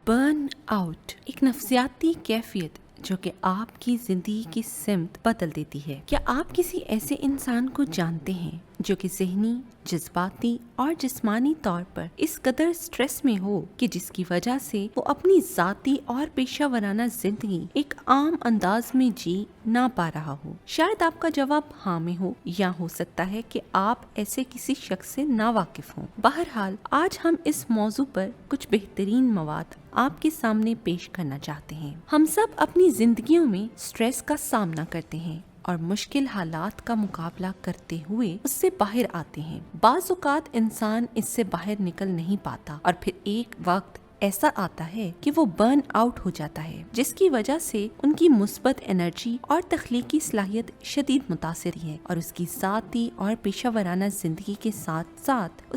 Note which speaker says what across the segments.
Speaker 1: Burn out एक नफ्सियाती कैफियत जो कि आपकी जिंदगी की सिमत बदल देती है। क्या आप किसी ऐसे इंसान को जानते हैं जो कि ज़हनी, जज्बाती और जिस्मानी तौर पर इस कदर स्ट्रेस में हो कि जिसकी वजह से वो अपनी ज़ाती और पेशा वराना जिंदगी एक आम अंदाज में जी ना पा रहा हो? शायद आपका जवाब हाँ में हो, या हो सकता है कि आप ऐसे किसी शख्स से ना वाकिफ हों। बहरहाल आज हम इस मौजू पर कुछ बेहतरीन मवाद आपके सामने पेश करना चाहते हैं। हम सब अपनी जिंदगियों में स्ट्रेस का सामना करते हैं और मुश्किल हालात का मुकाबला करते हुए उससे बाहर आते हैं। बाज़ औक़ात इंसान इससे बाहर निकल नहीं पाता और फिर एक वक्त ऐसा आता है कि वो बर्न आउट हो जाता है, जिसकी वजह से उनकी मुस्बत एनर्जी और तख्लीकी सलाहियत शदीद मुतासिर है और उसकी ज़ाती और पेशा वराना जिंदगी के साथ साथ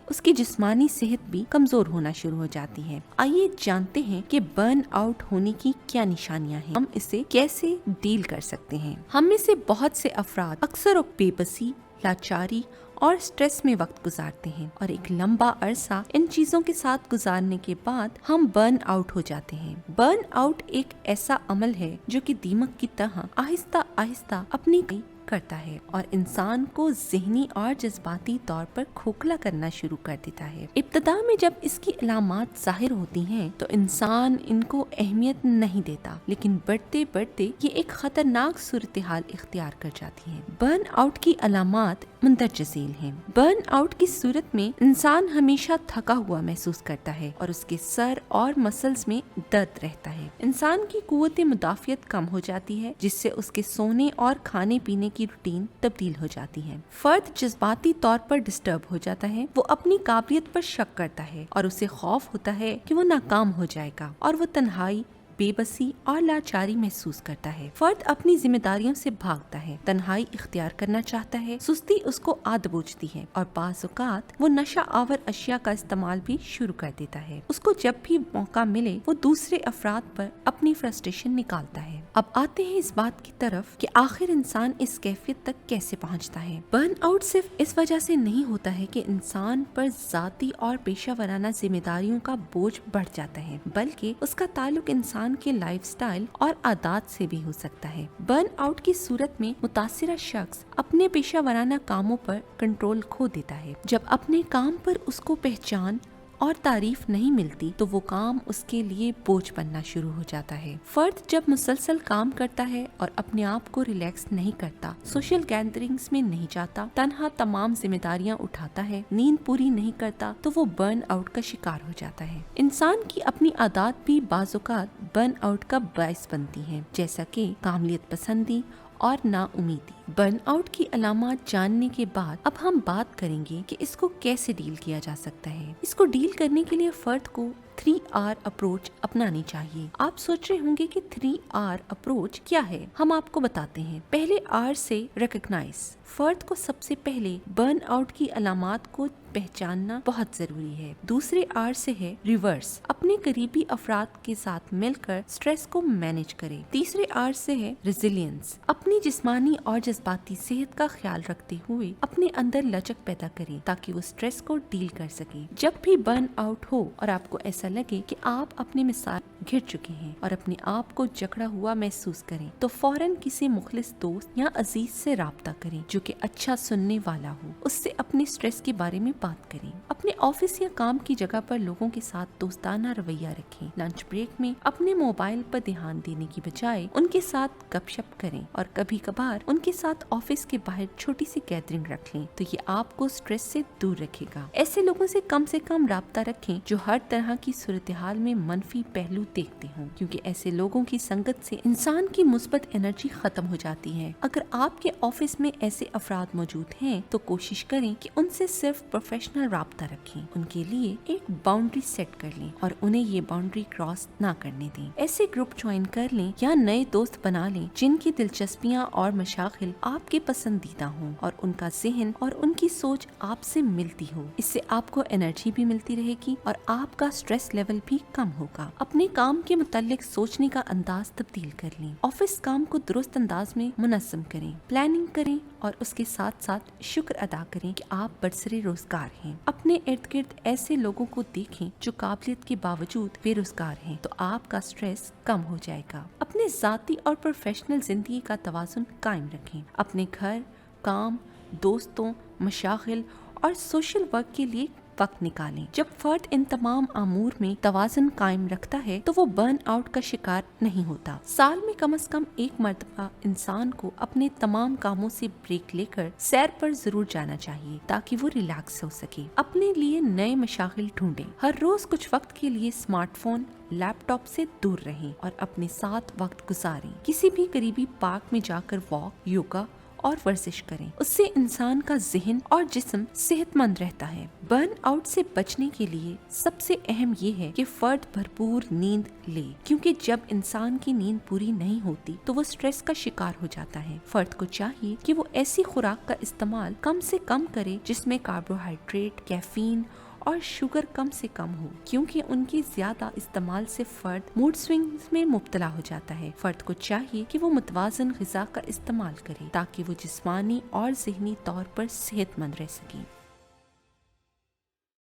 Speaker 1: उसकी जिस्मानी सेहत भी कमजोर होना शुरू हो जाती है। आइए जानते हैं कि बर्न आउट होने की क्या निशानियां हैं, हम इसे कैसे डील कर सकते हैं। हम में से बहुत से अफराद अक्सर बेबसी, लाचारी और स्ट्रेस में वक्त गुजारते हैं और एक लंबा अरसा इन चीजों के साथ गुजारने के बाद हम बर्न आउट हो जाते हैं। बर्न आउट एक ऐसा अमल है जो कि दीमक की तरह आहिस्ता आहिस्ता अपनी करता है और इंसान को ज़हनी और जज्बाती तौर पर खोखला करना शुरू कर देता है। इब्तदा में जब इसकी अलामात जाहिर होती हैं तो इंसान इनको अहमियत नहीं देता, लेकिन बढ़ते बढ़ते ये एक खतरनाक सूरत हाल इख्तियार कर जाती है। बर्न आउट की अलामात मुंदरज झील हैं। बर्न आउट की सूरत में इंसान हमेशा थका हुआ महसूस करता है और उसके सर और मसल्स में दर्द रहता है। इंसान की कुव्वत मुदाफियत कम हो जाती है, जिससे उसके सोने और खाने पीने की रूटीन तब्दील हो जाती है। फर्द जज्बाती तौर पर डिस्टर्ब हो जाता है, वो अपनी काबिलियत पर शक करता है और उसे खौफ होता है कि वो नाकाम हो जाएगा और वो तन्हाई, बेबसी और लाचारी महसूस करता है। फर्द अपनी जिम्मेदारियों से भागता है, तन्हाई इख्तियार करना चाहता है, सुस्ती उसको आद बोझती है और बाज़ औक़ात वो नशा आवर अशिया का इस्तेमाल भी शुरू कर देता है। उसको जब भी मौका मिले वो दूसरे अफराद पर अपनी फ्रस्ट्रेशन निकालता है। अब आते हैं इस बात की तरफ कि आखिर इंसान इस कैफियत तक कैसे पहुंचता है। बर्न आउट सिर्फ इस वजह से नहीं होता है कि इंसान पर ज़ाती और पेशा वराना जिम्मेदारियों का बोझ बढ़ जाता है, बल्कि उसका ताल्लुक इंसान के लाइफस्टाइल और आदत से भी हो सकता है। बर्न आउट की सूरत में मुतासिरा शख्स अपने पेशा वराना कामों पर कंट्रोल खो देता है। जब अपने काम पर उसको पहचान और तारीफ नहीं मिलती तो वो काम उसके लिए बोझ बनना शुरू हो जाता है। फर्द जब मुसलसल काम करता है और अपने आप को रिलैक्स नहीं करता, सोशल गैदरिंग्स में नहीं जाता, तन्हा तमाम जिम्मेदारियां उठाता है, नींद पूरी नहीं करता, तो वो बर्न आउट का शिकार हो जाता है। इंसान की अपनी आदत भी बाज़-औक़ात बर्न आउट का बायस बनती है, जैसा कि कामलियत पसंदी और नाउमीदी। बर्न आउट की अलामात जानने के बाद अब हम बात करेंगे कि इसको कैसे डील किया जा सकता है। इसको डील करने के लिए फर्द को 3R अप्रोच अपनानी चाहिए। आप सोच रहे होंगे कि 3R अप्रोच क्या है, हम आपको बताते हैं। पहले R से रिकॉग्नाइज। फर्द को सबसे पहले बर्न आउट की अलामात को पहचानना बहुत जरूरी है। दूसरे R से है रिवर्स, अपने करीबी अफराद के साथ मिलकर स्ट्रेस को मैनेज करें। तीसरे R से है रेजिलियंस, अपनी जिस्मानी और जज्बाती सेहत का ख्याल रखते हुए अपने अंदर लचक पैदा करें ताकि वो स्ट्रेस को डील कर सके। जब भी बर्न आउट हो और आपको ऐसा लगे कि आप अपने मिसाल घिर चुके हैं और अपने आप को जकड़ा हुआ महसूस करें, तो फौरन किसी मुखलिस दोस्त या अजीज से राब्ता करें जो कि अच्छा सुनने वाला हो। उससे अपने स्ट्रेस के बारे में बात करें। अपने ऑफिस या काम की जगह पर लोगों के साथ दोस्ताना रवैया रखें। लंच ब्रेक में अपने मोबाइल पर ध्यान देने की बजाय उनके साथ गपशप करें और कभी कभार उनके साथ ऑफिस के बाहर छोटी सी गैदरिंग रख लें, तो ये आपको स्ट्रेस से दूर रखेगा। ऐसे लोगों से कम राब्ता रखें जो हर तरह की सूरत हाल में मनफी पहलू देखते हों, क्योंकि ऐसे लोगों की संगत से इंसान की मुस्बत एनर्जी खत्म हो जाती है। अगर आपके ऑफिस में ऐसे अफराद मौजूद हैं तो कोशिश करें कि उनसे सिर्फ प्रोफेशनल राब्ता रखें, उनके लिए एक बाउंड्री सेट कर लें और उन्हें ये बाउंड्री क्रॉस ना करने दें। ऐसे ग्रुप ज्वाइन कर लें या नए दोस्त बना लें जिनकी दिलचस्पियां और मशागिल आपके पसंदीदा हों और उनका ज़हन और उनकी सोच आपसे मिलती हो। इससे आपको एनर्जी भी मिलती रहेगी और आपका स्ट्रेस लेवल भी कम होगा। अपने काम کام کے متعلق سوچنے کا انداز تبدیل کر لیں۔ آفس کام کو درست انداز میں منظم کریں، پلاننگ کریں اور اس کے ساتھ ساتھ شکر ادا کریں کہ آپ برسر روزگار ہیں۔ اپنے ارد گرد ایسے لوگوں کو دیکھیں جو قابلیت کے باوجود بے روزگار ہیں، تو آپ کا سٹریس کم ہو جائے گا۔ اپنے ذاتی اور پروفیشنل زندگی کا توازن قائم رکھیں۔ اپنے گھر، کام، دوستوں، مشاغل اور سوشل ورک کے لیے وقت نکالیں۔ جب فرد ان تمام امور میں توازن قائم رکھتا ہے تو وہ برن آؤٹ کا شکار نہیں ہوتا۔ سال میں کم از کم ایک مرتبہ انسان کو اپنے تمام کاموں سے بریک لے کر سیر پر ضرور جانا چاہیے تاکہ وہ ریلیکس ہو سکے۔ اپنے لیے نئے مشاغل ڈھونڈیں۔ ہر روز کچھ وقت کے لیے اسمارٹ فون، لیپ ٹاپ سے دور رہیں اور اپنے ساتھ وقت گزاریں۔ کسی بھی قریبی پارک میں جا کر واک، یوگا اور ورزش کریں۔ اس سے انسان کا ذہن اور جسم صحت مند رہتا ہے۔ برن آؤٹ سے بچنے کے لیے سب سے اہم یہ ہے کہ فرد بھرپور نیند لے، کیونکہ جب انسان کی نیند پوری نہیں ہوتی تو وہ سٹریس کا شکار ہو جاتا ہے۔ فرد کو چاہیے کہ وہ ایسی خوراک کا استعمال کم سے کم کرے جس میں کاربوہائیڈریٹ، کیفین اور شوگر کم سے کم ہو، کیونکہ ان کی زیادہ استعمال سے فرد موڈ سوئنگز میں مبتلا ہو جاتا ہے۔ فرد کو چاہیے کہ وہ متوازن غذا کا استعمال کرے تاکہ وہ جسمانی اور ذہنی طور پر صحت مند رہ سکے۔